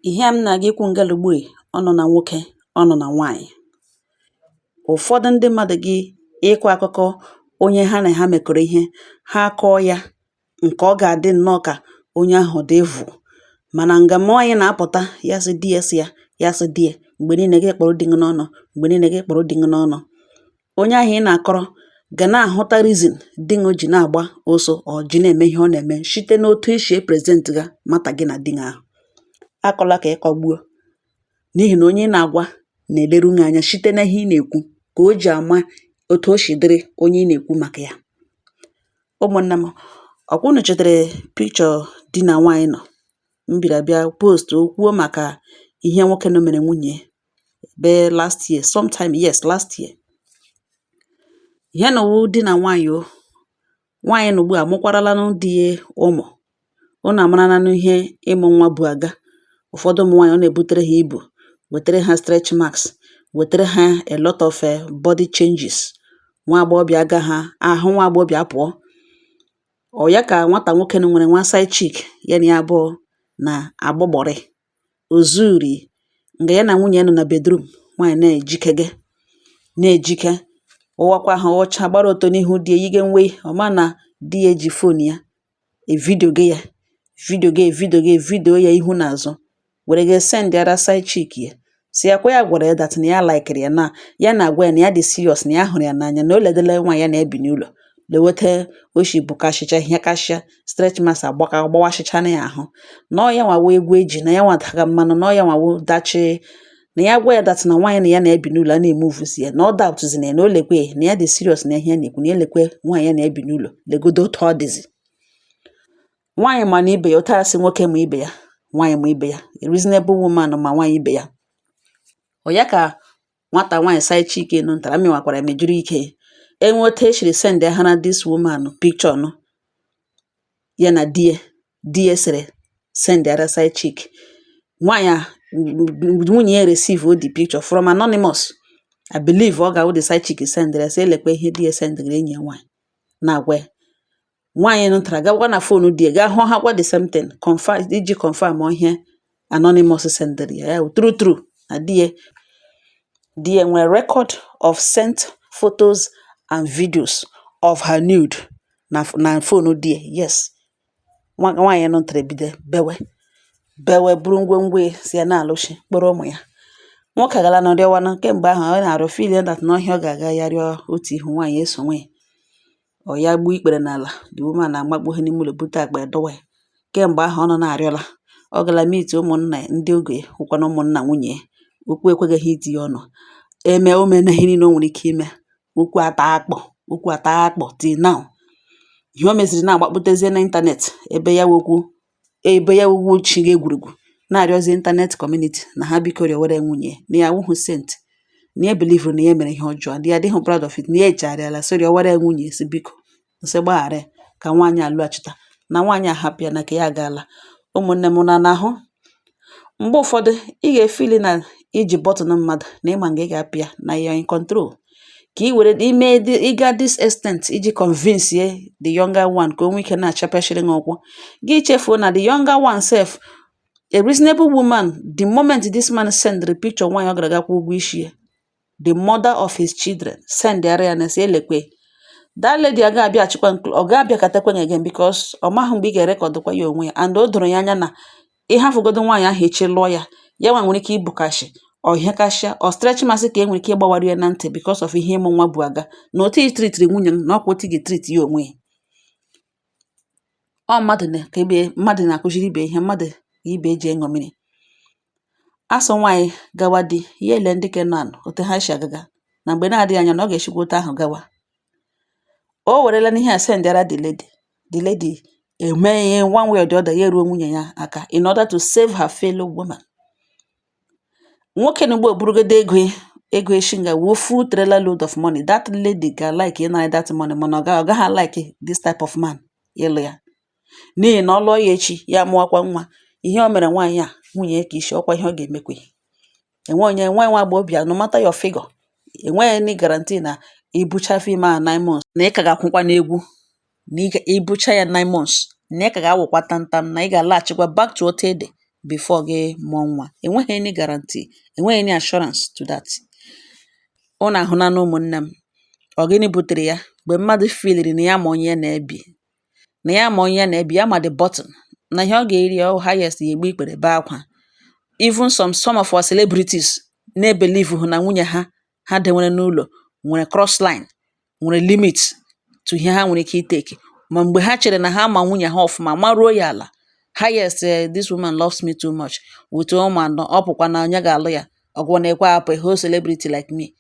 Ihe m na-aga ikwu ngala ugbu ọ nọ na nwoke, ọ nọ na nwaanyị. Ụfọdụ ndị mmadụ gị ịkọ akụkọ onye ha na ha mekọrọ ihe, ha kọọ ya nke ọ ga-adị nnọọ ka onye ahụ dị evil. Mana nga nwaanyị na-apụta ya sị di ya sị ya sị di ya mgbe niile gị kpọrọ di gị n'ọnụ, mgbe niile gị kpọrọ di gị n'ọnụ. Onye ahụ ị na-akọrọ ga na-ahụta reason di gị ji na-agba ụsụ ọ ji na-eme ihe ọ na-eme site n'otu esi epresent ga mata gị na di gị ahụ. Akọla ka ị kọgbuo, n'ihi na onye ị na-agwa na-eleru gị anya site na ihe ị na-ekwu ka o ji ama otu o si dịrị onye ị na-ekwu maka ya. Ụmụnne m, ọkwa unu chetara picture di na nwaanyị nọ m bịara bịa post o kwuo maka ihe nwoke nọ mere nwunye be last year, sometime yes last year. Ihe na owu di na nwaanyị o, nwaanyị nọ ugbu a mụkwarala di ya ụmụ. Unu amarala n'ihe ịmụ nwa bụ aga. Ụfọdụ ụmụ nwaanyị ọ na-ebutere ha ibu, wetere ha stretch marks, wetere ha a lot of body changes. Nwa agbọghọbịa aga ha ahụ nwa agbọghọbịa apụọ. Ọ ya ka nwata nwoke nwere nwa side chick ya na ya abụọ na-agbọgbọrị. O zuri nga ya na nwunye nọ na bedroom, nwaanyị na-ejikege na-ejike. Ụwakwa ha ọcha gbara ọtọ n'ihu di ya yige nwe ọ ma na di ya eji phone ya evidoge ya vidio ya ihu na azụ were ga sendịara side chick ya si ya kwa ya gwara ya that na ya likere ya na ya na-agwa ya na ya dị serious na ya hụrụ ya n'anya na o ledele nwa ya na-ebi n'ụlọ lewete oshi bukashicha ihe kashia stretch marks agbawashicha na ya ahụ na ọ ya nwawo egwu eji na ya nwadaga mmanụ na ọ ya nwawo dachi na ya gwa ya that na nwaanyị na ya na-ebi n'ụlọ a na-emuvuzi ya na ọ doubtzi ya na o lekwe na ya dị serious na ihe ya na-ekwu na ya lekwe nwaanyị ya na-ebi n'ụlọ legodo otu ọ dịzi. Nwaanyị ma na ibe ya otu a sị nwoke ma ibe ya, nwaanyị ma ibe ya, a reasonable woman ma nwaanyị ibe ya. Ọ ya ka nwata nwaanyị side chick nụ ntara mịwakwara mejuru ike enweta eshiri send ha na this woman picture nụ ya na di ya sere send ara side chick. Nwaanyị nwunye ya receive the picture from anonymous. I believe ọ ga-awụ the side chick send ya sị elekwe ihe di ya send enyi ya nwaanyị na-agwa ya. Nwaanyị nụtara gakwa na phone di ya gaa hụ ha gwa the same thing iji confirm ihe anonymous sendịrị ya. Ya true na di ya nwere record of sent photos and videos of her nude na phone di ya. Yes, nwaanyị nụtara ebido bewe buru ngwongwo si ya na-alụshi kpọrọ ụmụ ya. Nwoke agala na rịọwana kemgbe ahụ ọ na-arịọ feel that na ọhịa ọ ga-aga ya rịọ otu ihu nwaanyị eso nwe ya. Ọ ya gbuo ikpere n'ala the woman na-agbagbu ha n'ime ụlọ bute akpa ya dowe ya. Kemgbe ahụ ọ nọ na-arịọla ọ gala meet ụmụnna ndị oge hụkwana ụmụnna nwunye ya. Okwu ekweghị iti ya ọnụ ome na ihe niile o nwere ike ime. Okwu ata akpọ till now. Ihe o meziri na-agbakpụtezie na ịntanetị ebe ya wugwu chi egwurugwu na-arịọzi ịntanetị community na ha biko rịọwere nwunye na ya wụhụ sent na ya believe na ya mere ihe ọjọọ ndị adịghị proud of it na ya ejegharịala so rịọwere nwunye si biko nsị gbaghara ya ka nwaanyị alụghachita na nwaanyị ahapụ ya na ka ya agaala. Ụmụnne m na n'ahụ mgbe ụfọdụ ị ga-efili na iji bọtụlụ mmadụ na ịma nga ị ga-apụ ya na you're in control ka ị were ime ịga this extent iji convince ye the younger one ka o nwee ike na-achapashiri gị ụkwụ gị chefuo na the younger one self a reasonable woman the moment this man send the picture nwaanyị ọ gara gakwa ụgwọ isi ya the mother of his children send ara ya na si elekwe that lady aga abịa achịkwa ọ ga-abịakatakwa again because ọ maghị mgbe ị ga-erekọdụkwa ya onwe ya and o doro ya anya na ịhafụgodo nwaanyị ahụ echi lụọ ya ya nwa nwere ike ibukashi ọ ihe kashia ọ stretch masị ka e nwere ike ịgbawara ya na ntị because of ihe ịmụ nwa bụ aga na otu itritiri nwunye na ọkwa otu ga-etriti ya onwe ya. Ọ mmadụ na-akụziri ibe ihe mmadụ ibe eji ịṅụ mmiri. Asọ nwaanyị gawa di ya ele ndị ke nọ anụ otu ha si agaga na mgbe na-adịghị anya na ọ ga-eshikwa otu ahụ gawa. O werela n'ihe a sendịara the lady emeghe one way or the other ya eruo nwunye ya aka in order to save her fellow woman. Nwoke na ugbo burugodo ego eshi nga full trailer load of money. That lady ga like ịnara that money mana ọ gaghị like this type of man ịlụ ya n'ihi na ọ lụọ ya echi ya mụọkwa nwa. Ihe o mere nwaanyị a nwunye ka isi ọkwa ihe ọ ga-emekwe. Enwe nwa agbọghọbịa no matter your figure enweghị any guarantee na ibucha fim a 9 months na ị ka ga-akwụkwa n'egwu na ibucha ya 9 months na ị ka ga-awụkwa tamtam na ị ga-alaghachikwa back to otu ede before gị mụọ nwa. Enweghị any guarantee, enweghị any assurance to that. Unu ahụna na ụmụnne m, ọ gịnị butere ya? Mgbe mmadụ filiri na ya ma onye ya na-ebi, na ya ma onye ya na-ebi, ya ma the button, na ihe ọ ga-eri ọ highest ya egbe ikpere bee akwa. Even some of our celebrities na-ebelieve hụ na nwunye ha dewere n'ụlọ nwere cross line, nwere limit to ihe ha nwere ike iteke. Ma mgbe ha chere na ha ma nwunye ha ọfụma, maruo ya ala, highest this woman loves me too much, with ụmụ anọ, ọ pụkwa na onye ga-alụ ya, ọgwụ na-ekwe apụ, a whole celebrity like me,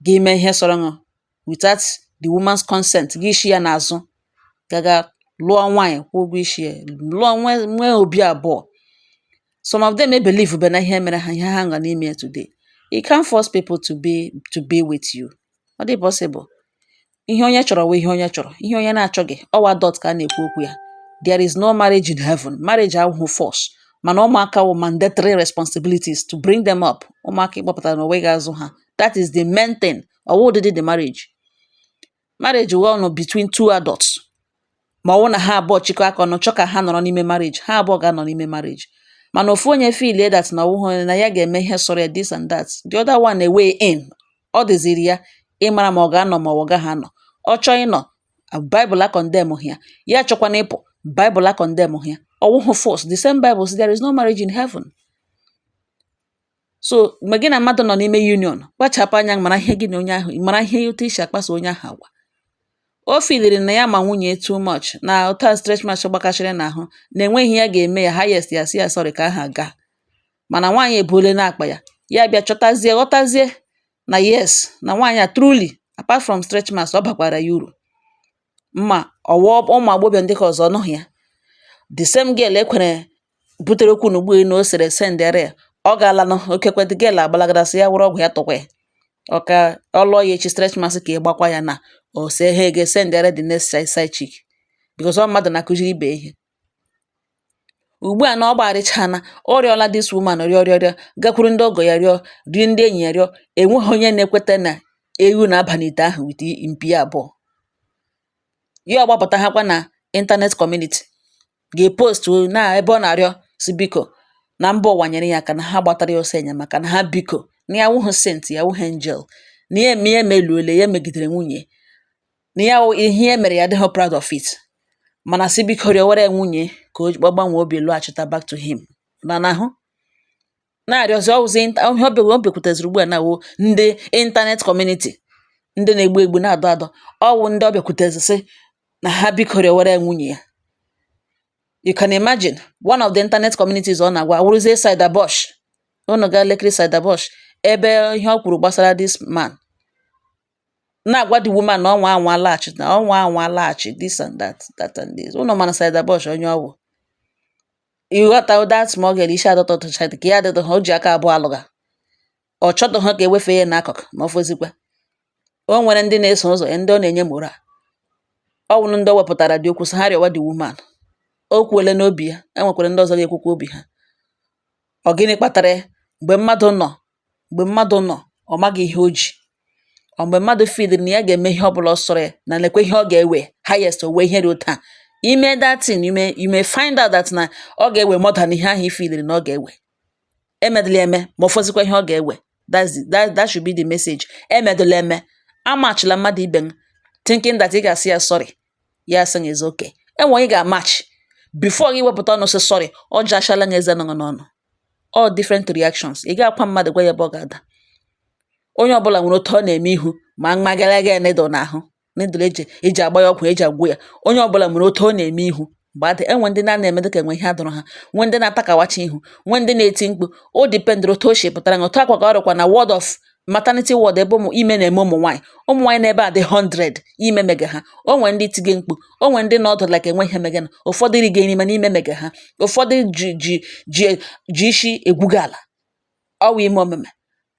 gị mee ihe sọrọ ṅụ without the woman's consent, gị isi ya n'azụ gaga lụọ nwaanyị, kwụọ ụgwọ isi ya, lụọ nwee obi abụọ. Some of them believe be na ihe mere ha, ihe ha nọ n'ime ya today. You can't force people to be with you. Ọ dị possible. Ihe onye chọrọ wụ ihe onye chọrọ. Ihe onye na-achọghị, ọwa dot ka a na-ekwu okwu ya. There is no marriage in heaven. Marriage ahụhụ force. Mana ụmụaka wụ mandatory responsibilities to bring them up. Ụmụaka ịkpọpụtara na onwe gị azụ ha. That is the main thing. Ọwụ ụdịdị the marriage. Marriage wụ ọnụ between two adults. Ma ọ wụ na ha abụọ chịkọ aka ọnụ chọ ka ha nọrọ n'ime marriage, ha abụọ ga-anọ n'ime marriage. Mana ofu onye feel that na ọwụhụ na ya ga-eme ihe sọrọ ya this and that. The other one away in. Ọ dịziri ya ịmara ma ọ ga-anọ ma ọ gaghị anọ. Ọ chọọ ịnọ, Bible condemn ya. Ya chọkwana ịpụ, Bible condemn ya. Ọwụhụ force. The same Bible says there is no marriage in heaven. So mgbe gị na mmadụ nọ n'ime union, kpachapụ anya mara ihe gị na onye ahụ, mara ihe otu isi akpaso onye ahụ agwa. O filiri na ya ma nwunye too much, na ụta stretch mark gbakashịrị n'ahụ, na enweghị ya ga-eme ya highest ya si ya sorry ka aha gaa. Mana nwaanyị ebuole n'akpa ya, ya bịa chọtazie ghọtazie na yes, na nwaanyị a truly apart from stretch marks, ọ bakwara ya uru. Ma ọwụ ụmụ agbọghọ ndị ka ọzọ nọghị ya. The same girl ekwere butere okwu n'ugbo na o sere sendere ya, ọ gaala nọ okekwedị girl agbalagadasị ya wụrụ ọgwụ ya tụkwa ya. Ọka ọlụọ ya echi stretch marks ka ị gbakwa ya na o se ha ege sendere the next side chick, because ọ mmadụ na-akụziri ibe ihe. Ugbu a na ọ gbarịcha na ọ rịọla this woman rịọ gakwuru ndị ọgọ ya rịọ ndị enyi ya rịọ, enweghị onye na-ekweta na ewu na-aba n'ite ahụ wit mpi abụọ. Ya ọgbapụta ha kwa na internet community ga-epost na ebe ọ na-arịọ si biko na mba ụwa nyere ya aka na ha gbatara ya ọsọ enyemaka, na ha biko na ya wụhụ sent, ya wụhụ angel, na ya eme ya meluole ya megidere nwunye, na ya ihe mere ya adịghị proud of it. Mana si biko rịọwara ya nwunye ka o gbanwee obi lụghachita back to him. Na ahụ na-arịọzi ọwụzi o bekwuteziri ugbu a na wo ndị internet community, ndị na-egbu egbu na-adọ adọ, ọwụ ndị ọ bịakwutezisi na ha biko rịọwara ya nwunye ya. You can imagine one of the internet communities ọ na-agwa wụrụzie Saida Bush. Unu gaa Lekki Saida Bush ebe ihe ọ kwuru gbasara this man, na-agwa the woman na ọnwa laghachi this and that and this. Unu mana Saida Bush onye ọwụ. Ịghọta that small girl isi adọtọ tụchadị ka ya adịdọ ha, o ji aka abụọ alụga. Ọ chọdọ ha ka ewefe ya n'akụkụ ma ọ fọzikwa. O nwere ndị na-eso ụzọ ya, ndị ọ na-enye moral. Ọ wụrụ ndị o wepụtara dị okwu sị ha rịọwa the woman. O kwuole n'obi ya, enwekwara ndị ọzọ ga-ekwukwa obi ha. Ọ gịnị kpatara ya? Mgbe mmadụ nọ ọ maghị ihe o ji. Ọ mgbe mmadụ fidiri na ya ga-eme ihe ọbụla ọ sọrọ ya na lekwe ihe ọ ga-ewe highest owe ihe dị otu a. Ime that thing, you may find out that na ọ ga-ewe more than ihe ahụ ifidiri na ọ ga-ewe. Emedịla eme ma ọfọzikwa ihe ọ ga-ewe. That should be the message. Emedịla eme, amachila mmadụ ibe m thinking that ị ga-asị ya sorry, ya sị is okay. Enwe ị ga-amach before gị wepụta ọnụ sị sorry, ọ jachala na eze nọ n'ọnụ. All different reactions. Ị ga-akwa mmadụ gwa ya ebe ọ ga-ada. Onye ọbụla nwere otu ọ na-eme ihu ma mmagalaga needle n'ahụ, needle eji agba ya ọgwụ eji agwụ ya. Onye ọbụla nwere otu ọ na-eme ihu. Mgbe enwe ndị na-eme dịka enwe ihe adọrọ ha, nwe ndị na-atakawacha ihu, nwe ndị na-eti mkpu. O dependere otu o si pụtara na otu akwa ka ọ rịkwa na word of maternity ward ebe ime na-eme ụmụ nwaanyị na-ebe a dị 100 ime mega ha. O nwere ndị tige mkpu, o nwere ndị nọdụ like enwe ihe mega na, ụfọdụ riga n'ime n'ime mega ha, ụfọdụ ji isi egwuga ala. Ọ wụ ime omeme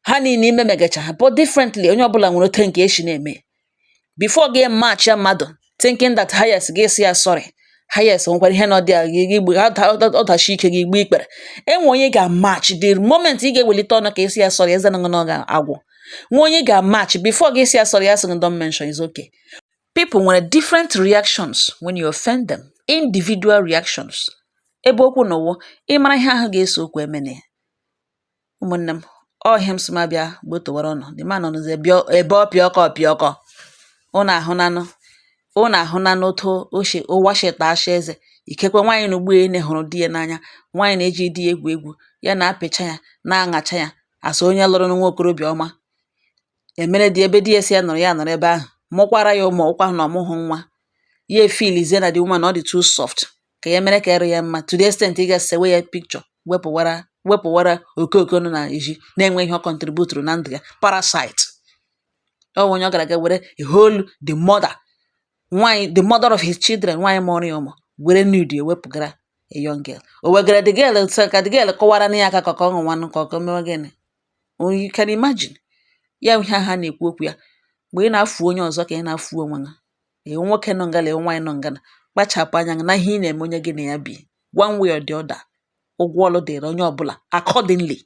ha niile ime megacha ha, but differently. Onye ọbụla nwere otu nke esi na-eme. Before gị match ya mmadụ thinking that highest gị si ya sorry, highest nwekwara ihe na ọ dachi ike gị gbe ikpere. Enwe onye ga-match the moment ị ga-ewelite ọnụ ka esi ya sorry, eze nọ ga-agwụ. Nwe onye ga-match before gị si ya sorry, ya sị don't mention, is okay. People nwere different reactions when you offend them, individual reactions. ebe okwu nọ wụ ịmara ihe ahụ ga-eso okwu emene ya. Ụmụnne m, ọ ihe m sị m abịa gbotowara ọnụ the man nọzi ebe ọpịọkọ. Unu ahụnanụ otu ụwa shịta asha eze. Ikekwe nwaanyị na ugbu a hụrụ di ya n'anya, nwaanyị na-eji di ya egwu egwu, ya na-apịcha ya, na-aṅacha ya, asị onye lụrụ nwa okorobịa ọma. Emere dị ebe di ya si ya nọrọ ebe ahụ, mụkwara ya ụmụ ụkwa na ọmụhụ nwa. Ya efilizie na the woman ọ dị too soft, ka ya mere ka ịrụ ya mma to the extent ị ga-esewe ya picture wepụwara okooko nọ na ezi na-enwe ihe ọ contributuru na ndụ ya. Parasite. Ọ onye ọ gara aga were hold the mother of his children, nwaanyị mụrụ ya ụmụ, were nude ewepụgara a young girl. O wegara the girl so ka the girl kọwara na ya aka ka ọ ṅụwanụ ka ọ mewe gịnị. You can imagine. Ya ihe ha na-ekwu okwu ya. Mgbe ị na-afụ onye ọzọ ka ị na-afụ onwe gị. Ewe nwoke nọ nga, ewe nwaanyị nọ nga, kpachapụ anya na ihe ị na-eme onye gị na ya bi. One way or the other, ụgwọ ọlụ dịrị onye ọbụla accordingly.